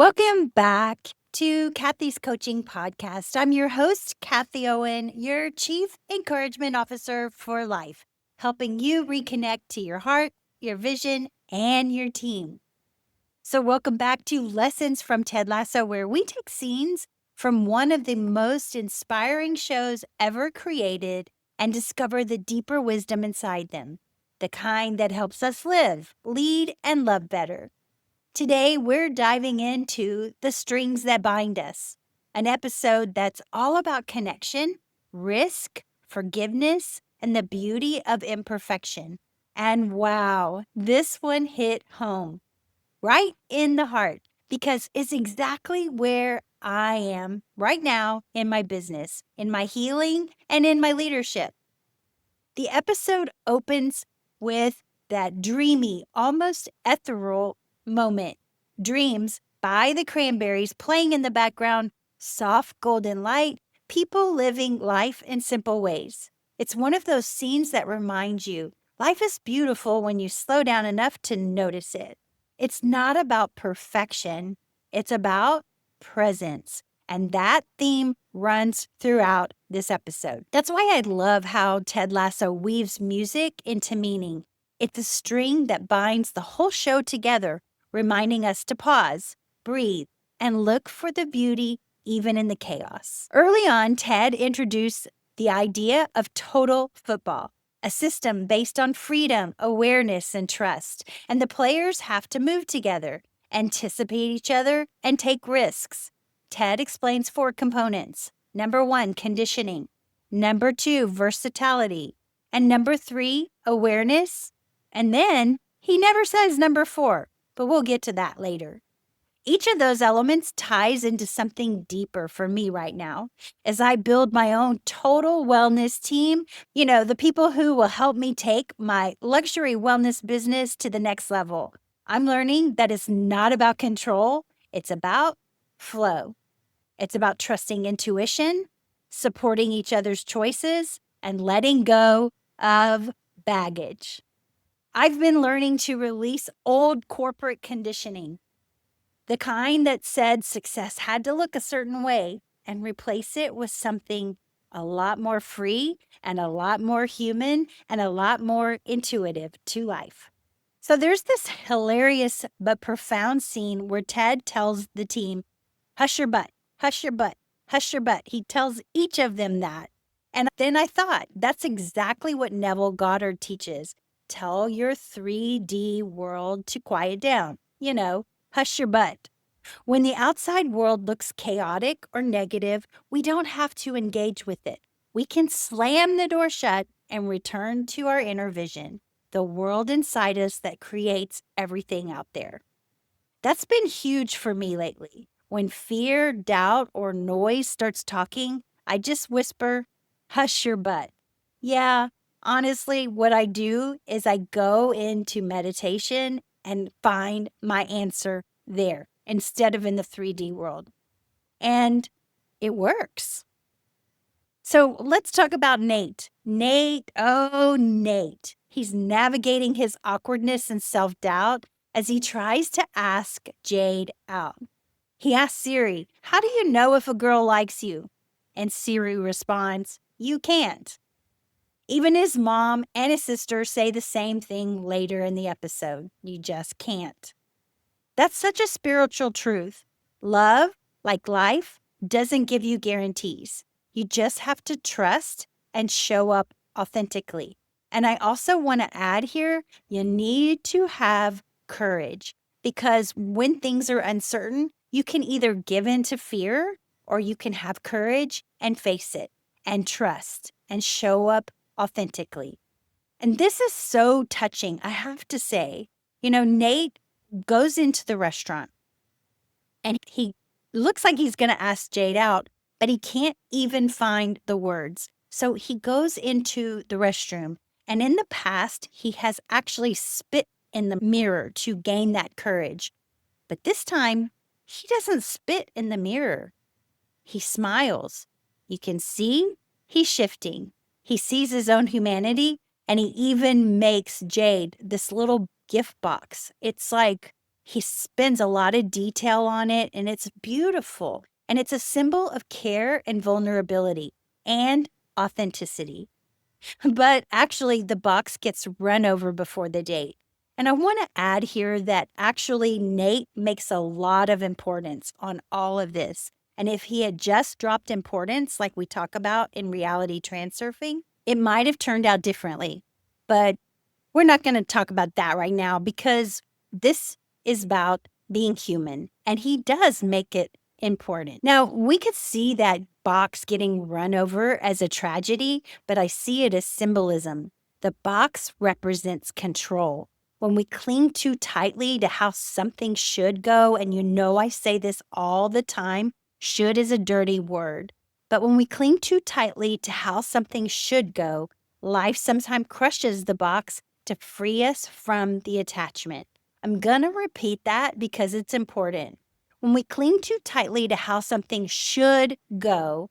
Welcome back to Kathie's Coaching Podcast. I'm your host, Kathie Owen, your Chief Encouragement Officer for life, helping you reconnect to your heart, your vision, and your team. So, welcome back to Lessons from Ted Lasso, where we take scenes from one of the most inspiring shows ever created and discover the deeper wisdom inside them, the kind that helps us live, lead, and love better. Today, we're diving into The Strings That Bind Us, an episode that's all about connection, risk, forgiveness, and the beauty of imperfection. And wow, this one hit home right in the heart because it's exactly where I am right now in my business, in my healing, and in my leadership. The episode opens with that dreamy, almost ethereal moment. Dreams by the Cranberries playing in the background, soft golden light, people living life in simple ways. It's one of those scenes that reminds you life is beautiful when you slow down enough to notice it. It's not about perfection, it's about presence. And that theme runs throughout this episode. That's why I love how Ted Lasso weaves music into meaning. It's a string that binds the whole show together, reminding us to pause, breathe, and look for the beauty even in the chaos. Early on, Ted introduced the idea of total football, a system based on freedom, awareness, and trust. And the players have to move together, anticipate each other, and take risks. Ted explains 4 components. Number 1, conditioning. Number 2, versatility. And number 3, awareness. And then he never says number 4, but we'll get to that later. Each of those elements ties into something deeper for me right now as I build my own total wellness team. The people who will help me take my luxury wellness business to the next level. I'm learning that it's not about control, it's about flow. It's about trusting intuition, supporting each other's choices, and letting go of baggage. I've been learning to release old corporate conditioning, the kind that said success had to look a certain way, and replace it with something a lot more free and a lot more human and a lot more intuitive to life. So there's this hilarious but profound scene where Ted tells the team, hush your butt, hush your butt, hush your butt. He tells each of them that. And then I thought, that's exactly what Neville Goddard teaches. Tell your 3D world to quiet down. Hush your butt. When the outside world looks chaotic or negative, we don't have to engage with it. We can slam the door shut and return to our inner vision, the world inside us that creates everything out there. That's been huge for me lately. When fear, doubt, or noise starts talking, I just whisper, hush your butt. Yeah, honestly, what I do is I go into meditation and find my answer there instead of in the 3D world. And it works. So let's talk about Nate. Nate. He's navigating his awkwardness and self-doubt as he tries to ask Jade out. He asks Siri, how do you know if a girl likes you? And Siri responds, you can't. Even his mom and his sister say the same thing later in the episode. You just can't. That's such a spiritual truth. Love, like life, doesn't give you guarantees. You just have to trust and show up authentically. And I also want to add here, you need to have courage because when things are uncertain, you can either give in to fear or you can have courage and face it and trust and show up authentically. And this is so touching, I have to say. Nate goes into the restaurant and he looks like he's going to ask Jade out, but he can't even find the words. So he goes into the restroom, and in the past, he has actually spit in the mirror to gain that courage. But this time, he doesn't spit in the mirror. He smiles. You can see he's shifting. He sees his own humanity, and he even makes Jade this little gift box. It's like He spends a lot of detail on it, and it's beautiful. And it's a symbol of care and vulnerability and authenticity. But actually, the box gets run over before the date. And I want to add here that actually Nate makes a lot of importance on all of this. And if he had just dropped importance, like we talk about in reality transurfing, it might have turned out differently. But we're not going to talk about that right now because this is about being human, and he does make it important. Now, we could see that box getting run over as a tragedy, but I see it as symbolism. The box represents control. When we cling too tightly to how something should go, and you know I say this all the time, should is a dirty word. But when we cling too tightly to how something should go, life sometimes crushes the box to free us from the attachment. I'm going to repeat that because it's important. When we cling too tightly to how something should go,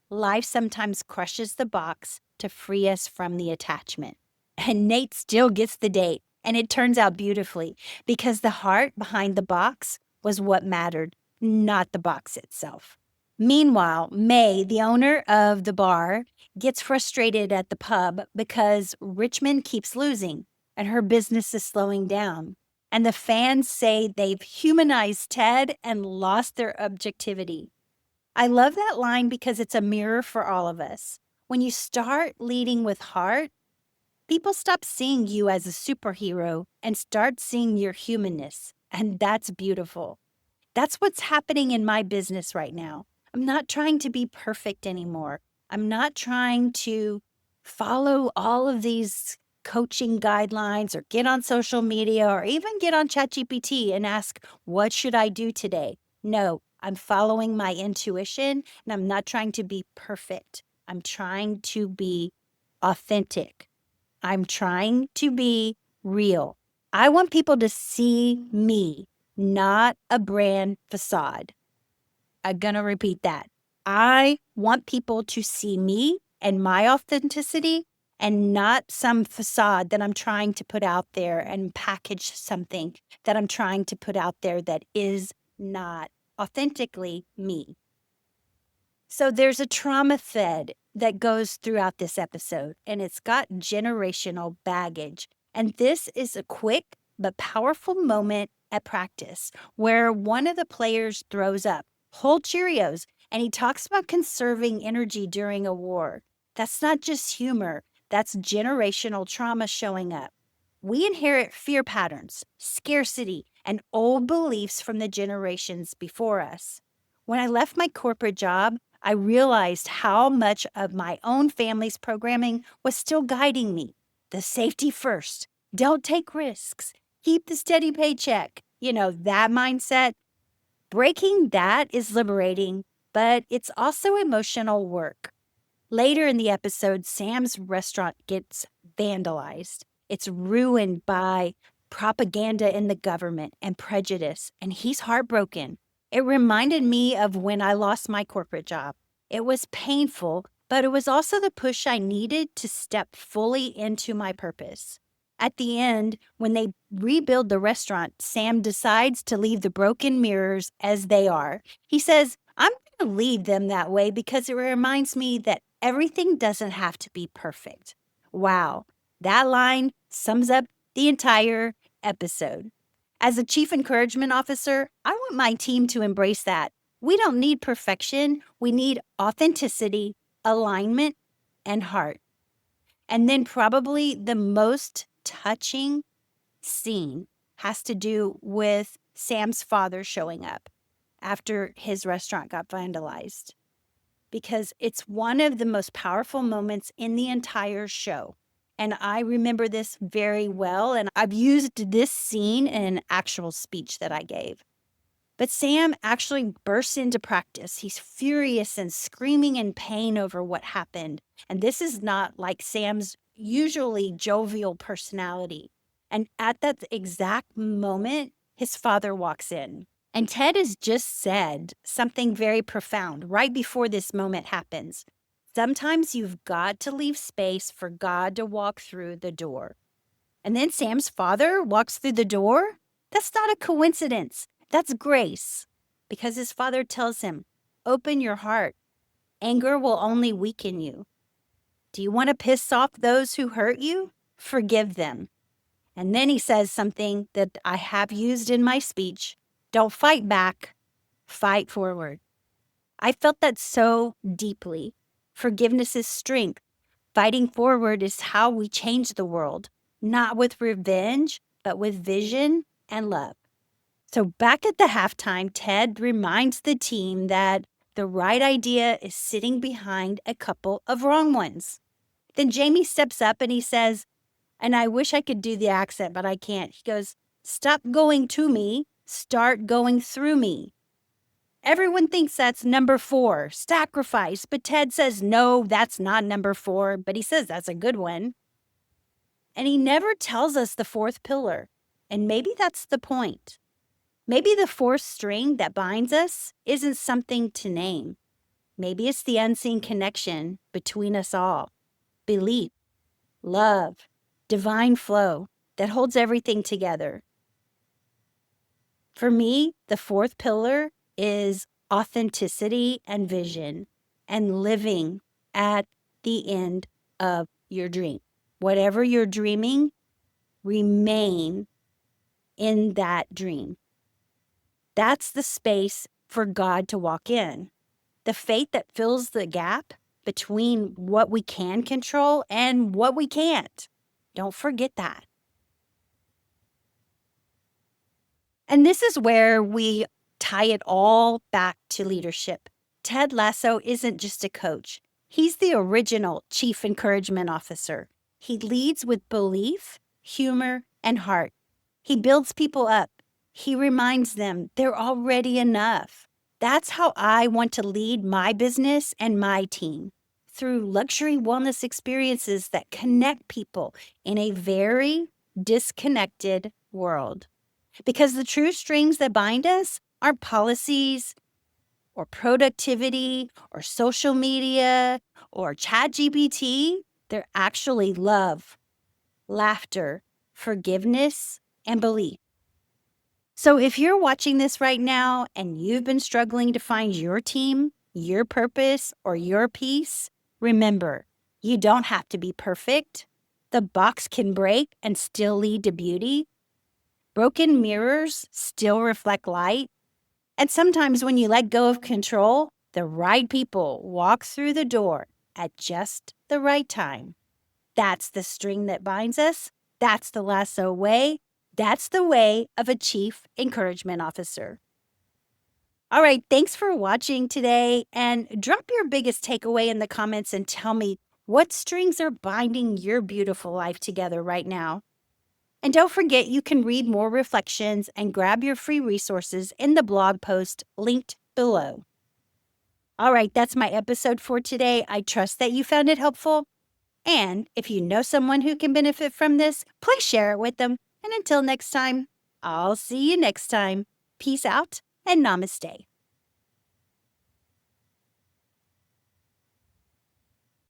life sometimes crushes the box to free us from the attachment. And Nate still gets the date, and it turns out beautifully because the heart behind the box was what mattered, not the box itself. Meanwhile, May, the owner of the bar, gets frustrated at the pub because Richmond keeps losing and her business is slowing down. And the fans say they've humanized Ted and lost their objectivity. I love that line because it's a mirror for all of us. When you start leading with heart, people stop seeing you as a superhero and start seeing your humanness. And that's beautiful. That's what's happening in my business right now. I'm not trying to be perfect anymore. I'm not trying to follow all of these coaching guidelines or get on social media or even get on ChatGPT and ask, what should I do today? No, I'm following my intuition and I'm not trying to be perfect. I'm trying to be authentic. I'm trying to be real. I want people to see me, not a brand facade. I'm going to repeat that. I want people to see me and my authenticity and not some facade that I'm trying to put out there and package something that I'm trying to put out there that is not authentically me. So there's a trauma thread that goes throughout this episode, and it's got generational baggage. And this is a quick but powerful moment at practice where one of the players throws up whole Cheerios and he talks about conserving energy during a war. That's not just humor, that's generational trauma showing up. We inherit fear patterns, scarcity, and old beliefs from the generations before us. When I left my corporate job, I realized how much of my own family's programming was still guiding me. The safety first, don't take risks, keep the steady paycheck. That mindset. Breaking that is liberating, but it's also emotional work. Later in the episode, Sam's restaurant gets vandalized. It's ruined by propaganda in the government and prejudice, and he's heartbroken. It reminded me of when I lost my corporate job. It was painful, but it was also the push I needed to step fully into my purpose. At the end, when they rebuild the restaurant, Sam decides to leave the broken mirrors as they are. He says, I'm going to leave them that way because it reminds me that everything doesn't have to be perfect. Wow, that line sums up the entire episode. As a chief encouragement officer, I want my team to embrace that. We don't need perfection. We need authenticity, alignment, and heart. And then probably the most touching scene has to do with Sam's father showing up after his restaurant got vandalized, because it's one of the most powerful moments in the entire show. And I remember this very well, and I've used this scene in an actual speech that I gave. But Sam actually bursts into practice. He's furious and screaming in pain over what happened. And this is not like Sam's usually jovial personality. And at that exact moment, his father walks in. And Ted has just said something very profound right before this moment happens. Sometimes you've got to leave space for God to walk through the door. And then Sam's father walks through the door. That's not a coincidence. That's grace. Because his father tells him, open your heart. Anger will only weaken you. Do you want to piss off those who hurt you? Forgive them. And then he says something that I have used in my speech. Don't fight back, fight forward. I felt that so deeply. Forgiveness is strength. Fighting forward is how we change the world, not with revenge, but with vision and love. So back at the halftime, Ted reminds the team that the right idea is sitting behind a couple of wrong ones. Then Jamie steps up and he says, and I wish I could do the accent, but I can't. He goes, stop going to me, start going through me. Everyone thinks that's number 4, sacrifice, but Ted says, no, that's not number 4, but he says that's a good one. And he never tells us the 4th pillar, and maybe that's the point. Maybe the 4th string that binds us isn't something to name. Maybe it's the unseen connection between us all. Belief, love, divine flow that holds everything together. For me, the 4th pillar is authenticity and vision and living at the end of your dream. Whatever you're dreaming, remain in that dream. That's the space for God to walk in. The faith that fills the gap between what we can control and what we can't. Don't forget that. And this is where we tie it all back to leadership. Ted Lasso isn't just a coach. He's the original Chief Encouragement Officer. He leads with belief, humor, and heart. He builds people up. He reminds them they're already enough. That's how I want to lead my business and my team, through luxury wellness experiences that connect people in a very disconnected world. Because the true strings that bind us aren't policies or productivity or social media or ChatGPT. They're actually love, laughter, forgiveness, and belief. So if you're watching this right now and you've been struggling to find your team, your purpose, or your peace, remember, you don't have to be perfect. The box can break and still lead to beauty. Broken mirrors still reflect light. And sometimes when you let go of control, the right people walk through the door at just the right time. That's the string that binds us. That's the lasso way. That's the way of a Chief Encouragement Officer. All right, thanks for watching today. And drop your biggest takeaway in the comments and tell me what strings are binding your beautiful life together right now. And don't forget, you can read more reflections and grab your free resources in the blog post linked below. All right, that's my episode for today. I trust that you found it helpful. And if you know someone who can benefit from this, please share it with them. And until next time, I'll see you next time. Peace out and namaste.